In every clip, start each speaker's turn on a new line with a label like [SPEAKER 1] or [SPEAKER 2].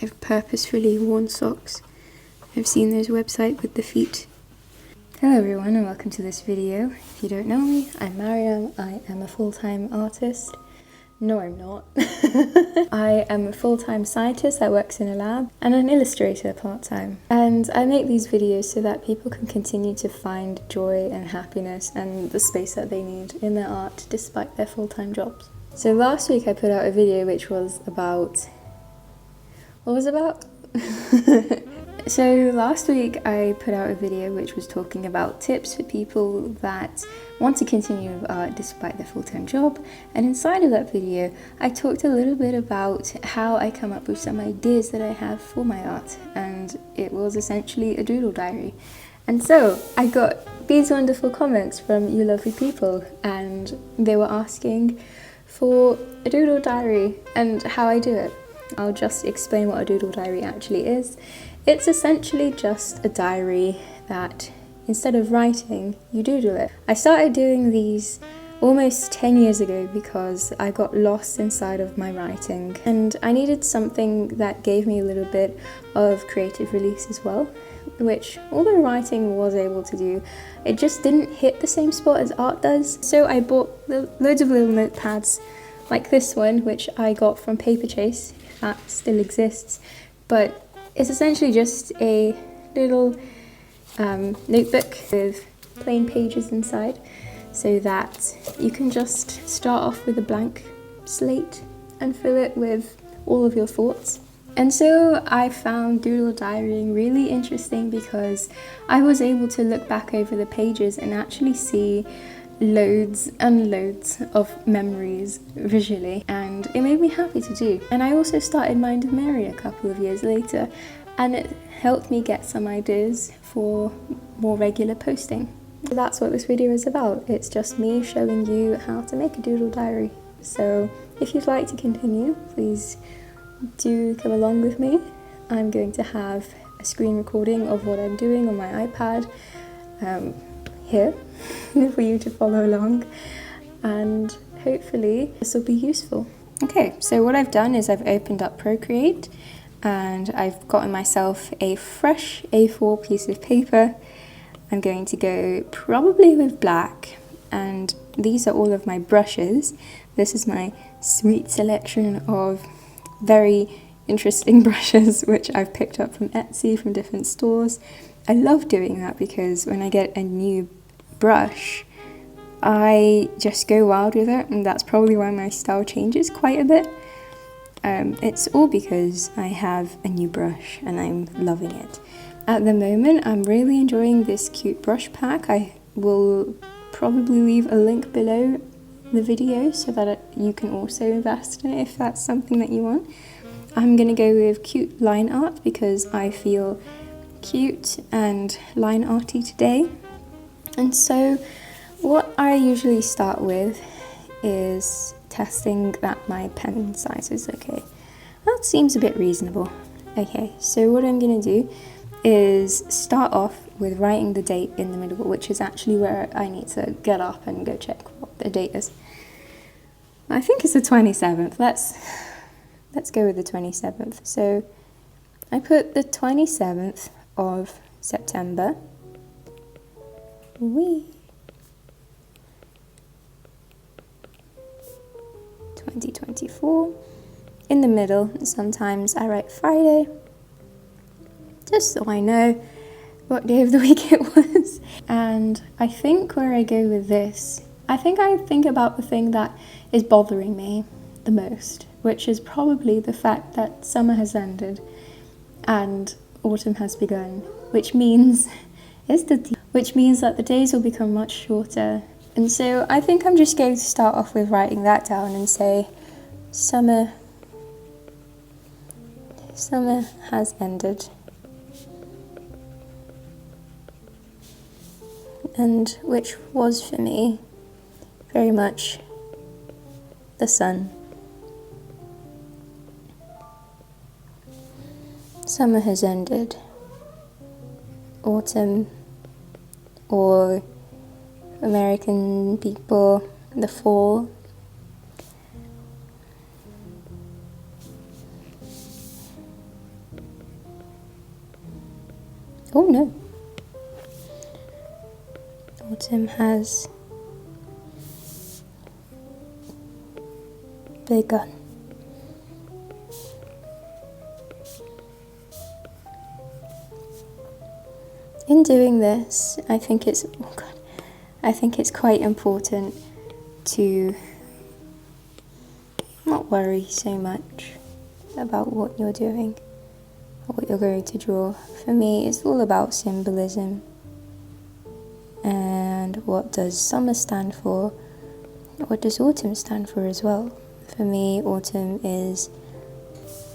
[SPEAKER 1] I've purposefully worn socks. I've seen those websites with the feet. Hello everyone and welcome to this video. If you don't know me, I'm Mariam. I am a full-time artist. No, I'm not. I am a full-time scientist that works in a lab and an illustrator part-time. And I make these videos so that people can continue to find joy and happiness and the space that they need in their art despite their full-time jobs. So last week I put out a video which was about... What was it about? So last week I put out a video which was talking about tips for people that want to continue with art despite their full-time job, and inside of that video I talked a little bit about how I come up with some ideas that I have for my art, and it was essentially a doodle diary. And so I got these wonderful comments from you lovely people, and they were asking for a doodle diary and how I do it. I'll just explain what a doodle diary actually is. It's essentially just a diary that, instead of writing, you doodle it. I started doing these almost 10 years ago because I got lost inside of my writing and I needed something that gave me a little bit of creative release as well, which, although writing was able to do, it just didn't hit the same spot as art does. So I bought loads of little notepads like this one, which I got from Paper Chase, if that still exists, but it's essentially just a little notebook with plain pages inside so that you can just start off with a blank slate and fill it with all of your thoughts. And so I found doodle diarying really interesting because I was able to look back over the pages and actually see loads and loads of memories visually, and it made me happy to do. And I also started Mind of Mary a couple of years later, and it helped me get some ideas for more regular posting. So that's what this video is about. It's just me showing you how to make a doodle diary. So if you'd like to continue, please do come along with me. I'm going to have a screen recording of what I'm doing on my iPad here for you to follow along, and hopefully this will be useful. Okay, so what I've done is I've opened up Procreate and I've gotten myself a fresh A4 piece of paper. I'm going to go probably with black, and these are all of my brushes. This is my sweet selection of very interesting brushes which I've picked up from Etsy, from different stores. I love doing that because when I get a new brush, I just go wild with it, and that's probably why my style changes quite a bit. It's all because I have a new brush and I'm loving it. At the moment, I'm really enjoying this cute brush pack. I will probably leave a link below the video so that you can also invest in it if that's something that you want. I'm gonna go with cute line art because I feel cute and line arty today. And so what I usually start with is testing that my pen size is okay. That seems a bit reasonable. Okay, so what I'm going to do is start off with writing the date in the middle, which is actually where I need to get up and go check what the date is. I think it's the 27th. Let's go with the 27th. So I put the 27th of September. 2024 in the middle. Sometimes I write Friday just so I know what day of the week it was. And I think where I go with this, I think about the thing that is bothering me the most, which is probably the fact that summer has ended and autumn has begun, which means that the days will become much shorter. And so I think I'm just going to start off with writing that down and say summer has ended. And which was for me very much the sun. Summer has ended. Autumn, or American people, the fall. Oh no! Autumn has begun. In doing this, I think it's quite important to not worry so much about what you're doing or what you're going to draw. For me, it's all about symbolism. And what does summer stand for? What does autumn stand for as well? For me, autumn is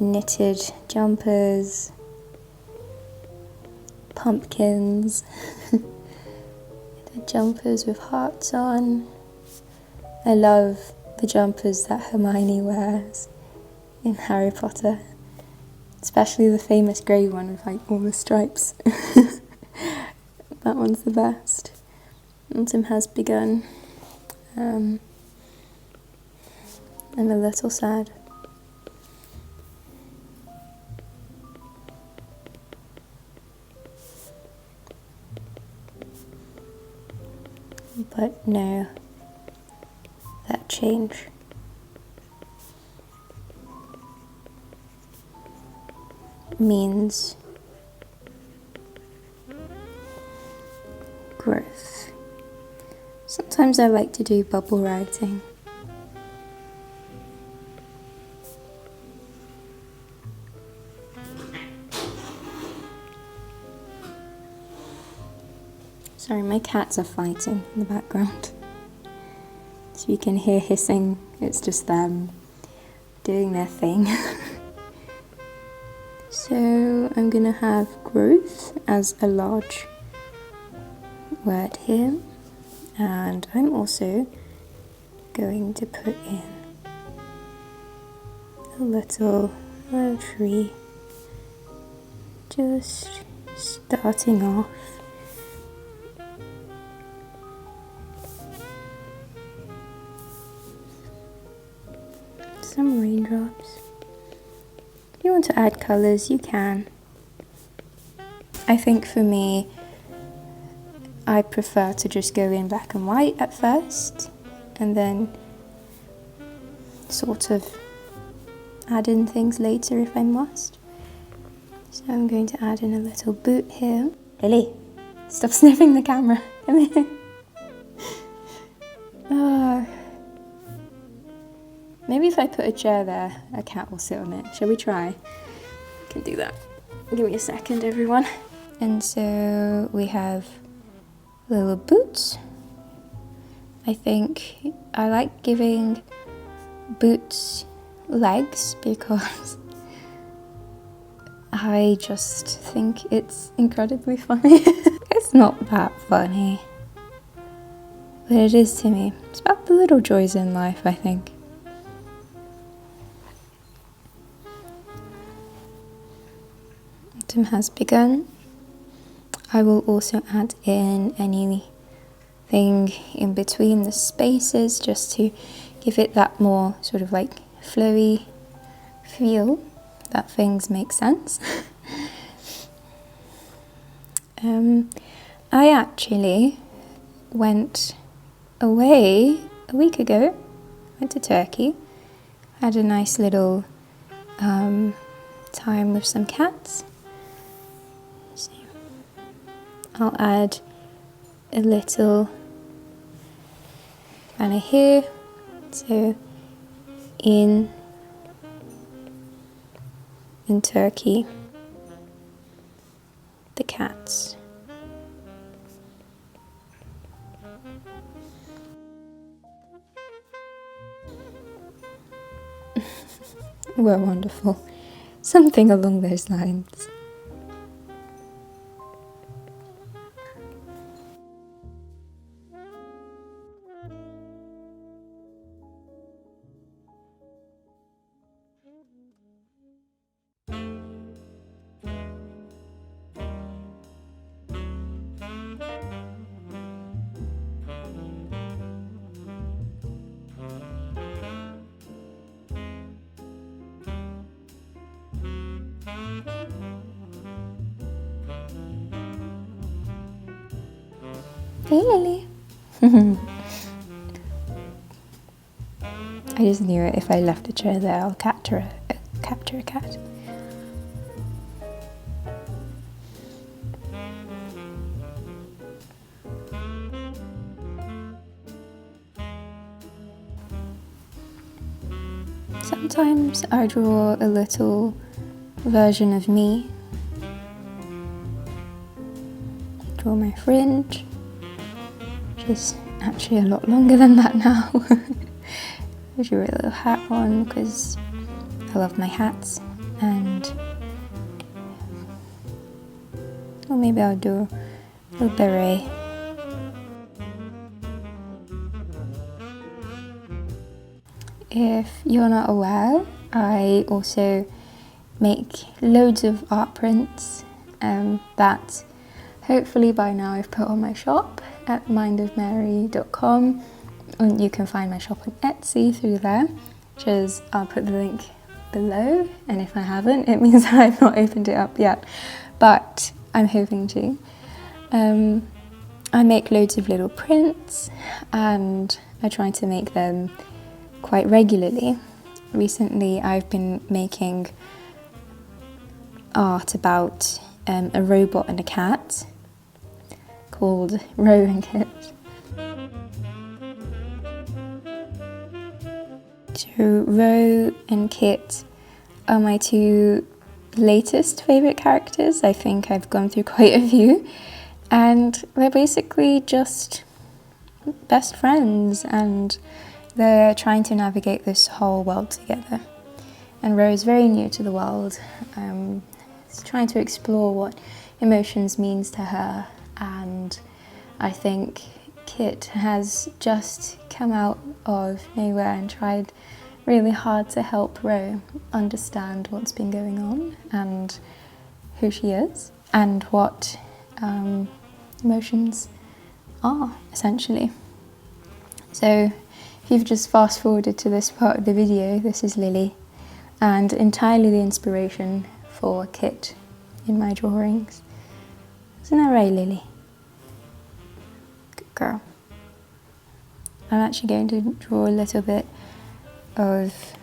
[SPEAKER 1] knitted jumpers, pumpkins, the jumpers with hearts on. I love the jumpers that Hermione wears in Harry Potter, especially the famous grey one with like all the stripes. That one's the best. Autumn has begun. I'm a little sad. But no, that change means growth. Sometimes I like to do bubble writing. Sorry, my cats are fighting in the background. So you can hear hissing, it's just them doing their thing. So I'm gonna have growth as a large word here, and I'm also going to put in a little tree, just starting off. Some raindrops. If you want to add colours, you can. I think for me, I prefer to just go in black and white at first and then sort of add in things later if I must. So I'm going to add in a little boot here. Lily, stop sniffing the camera. Come here. Maybe if I put a chair there, a cat will sit on it. Shall we try? Can do that. Give me a second, everyone. And so we have little boots. I think I like giving boots legs because I just think it's incredibly funny. It's not that funny, but it is to me. It's about the little joys in life, I think. Autumn has begun. I will also add in anything in between the spaces just to give it that more sort of like flowy feel, that things make sense. I actually went away a week ago, went to Turkey, had a nice little time with some cats. So I'll add a little banner here, so in Turkey, the cats. Were wonderful. Something along those lines. Hey, Lily. I just knew it. If I left a chair there, I'll capture a cat. Sometimes I draw a little version of me. Draw my fringe, which is actually a lot longer than that now. I drew a little hat on because I love my hats, and or maybe I'll do a little beret. If you're not aware, I also make loads of art prints that hopefully by now I've put on my shop at mindofmary.com, and you can find my shop on Etsy through there, which is, I'll put the link below, and if I haven't, it means that I've not opened it up yet, but I'm hoping to. I make loads of little prints, and I try to make them quite regularly. Recently I've been making art about a robot and a cat called Ro and Kit. So Ro and Kit are my two latest favourite characters. I think I've gone through quite a few, and they're basically just best friends, and they're trying to navigate this whole world together. And Ro is very new to the world. She's trying to explore what emotions means to her, and I think Kit has just come out of nowhere and tried really hard to help Ro understand what's been going on and who she is and what emotions are, essentially. So if you've just fast forwarded to this part of the video, this is Lily, and entirely the inspiration for Kit in my drawings. Isn't that right, Lily? Good girl. I'm actually going to draw a little bit of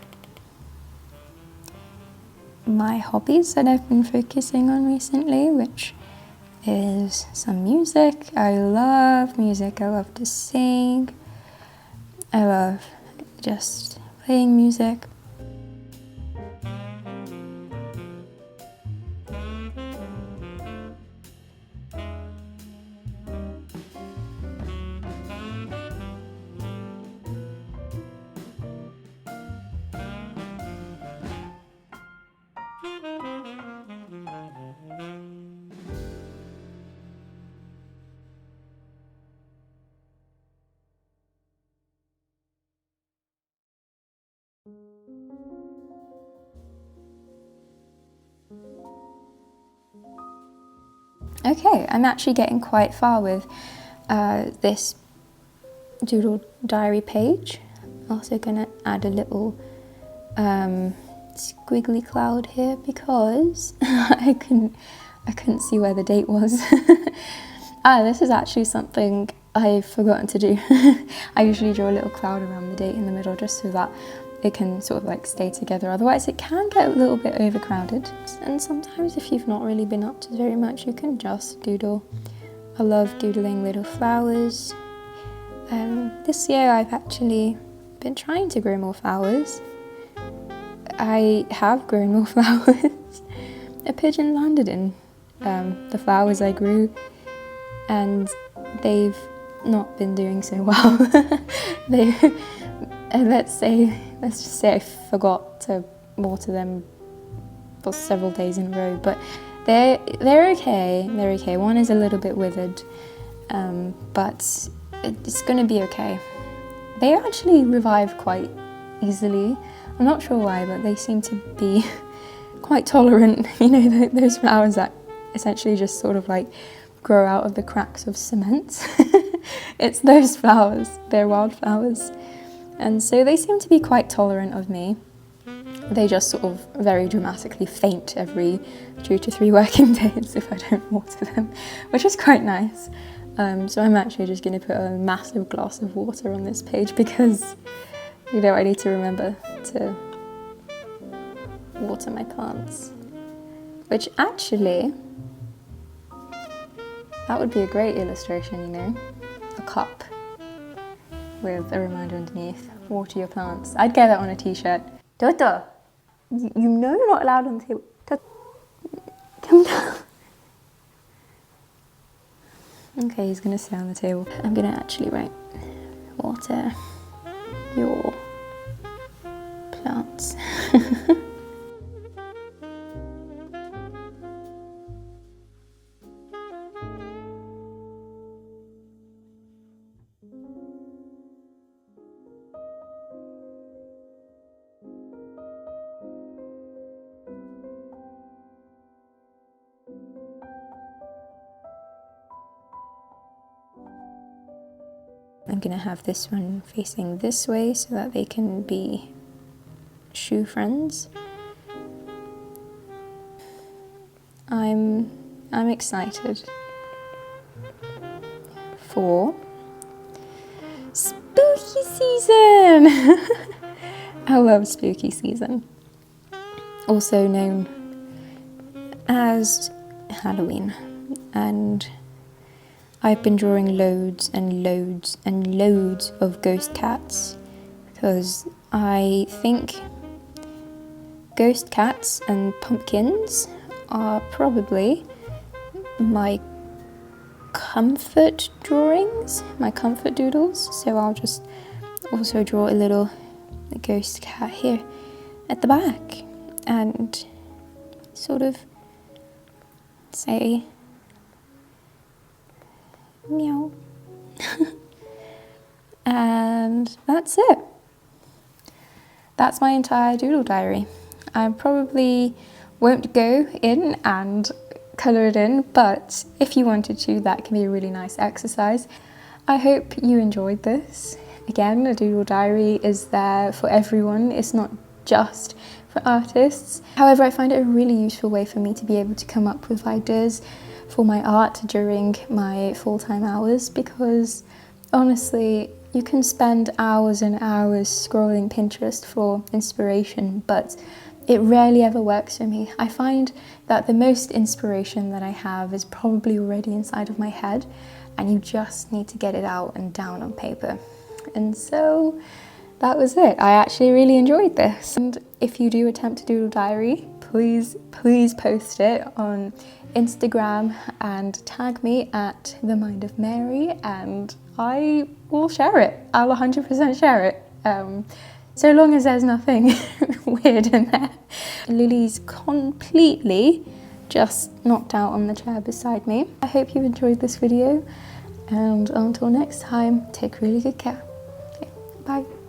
[SPEAKER 1] my hobbies that I've been focusing on recently, which is some music. I love music. I love to sing. I love just playing music. Okay, I'm actually getting quite far with this doodle diary page. Also gonna add a little squiggly cloud here because I couldn't see where the date was. This is actually something I've forgotten to do. I usually draw a little cloud around the date in the middle just so that it can sort of like stay together, otherwise it can get a little bit overcrowded. And sometimes if you've not really been up to very much, you can just doodle. I love doodling little flowers. This year I've actually been trying to grow more flowers. I have grown more flowers. A pigeon landed in the flowers I grew, and they've not been doing so well. Let's just say I forgot to water them for several days in a row, but they're okay. They're okay. One is a little bit withered, but it's going to be okay. They actually revive quite easily. I'm not sure why, but they seem to be quite tolerant. You know, those flowers that essentially just sort of like grow out of the cracks of cement. It's those flowers. They're wildflowers. And so they seem to be quite tolerant of me. They just sort of very dramatically faint every 2 to 3 working days if I don't water them, which is quite nice. So I'm actually just going to put a massive glass of water on this page because, you know, I need to remember to water my plants. Which actually, that would be a great illustration, you know, a cup with a reminder underneath, water your plants. I'd get that on a t-shirt. Toto, you know you're not allowed on the table. Toto, come down. Okay, he's gonna sit on the table. I'm gonna actually write, water your plants. I'm gonna have this one facing this way so that they can be shoe friends. I'm excited for spooky season. I love spooky season, also known as Halloween, and I've been drawing loads and loads and loads of ghost cats because I think ghost cats and pumpkins are probably my comfort drawings, my comfort doodles. So I'll just also draw a little ghost cat here at the back and sort of say meow. And that's it. That's my entire doodle diary. I probably won't go in and colour it in, but if you wanted to, that can be a really nice exercise. I hope you enjoyed this. Again, a doodle diary is there for everyone. It's not just for artists. However, I find it a really useful way for me to be able to come up with ideas for my art during my full-time hours, because honestly, you can spend hours and hours scrolling Pinterest for inspiration, but it rarely ever works for me. I find that the most inspiration that I have is probably already inside of my head, and you just need to get it out and down on paper. And so that was it. I actually really enjoyed this. And if you do attempt to doodle diary, please post it on Instagram and tag me at The Mind of Mary, and I will share it. I'll 100% share it. So long as there's nothing weird in there. Lily's completely just knocked out on the chair beside me. I hope you enjoyed this video, and until next time, take really good care. Okay, bye.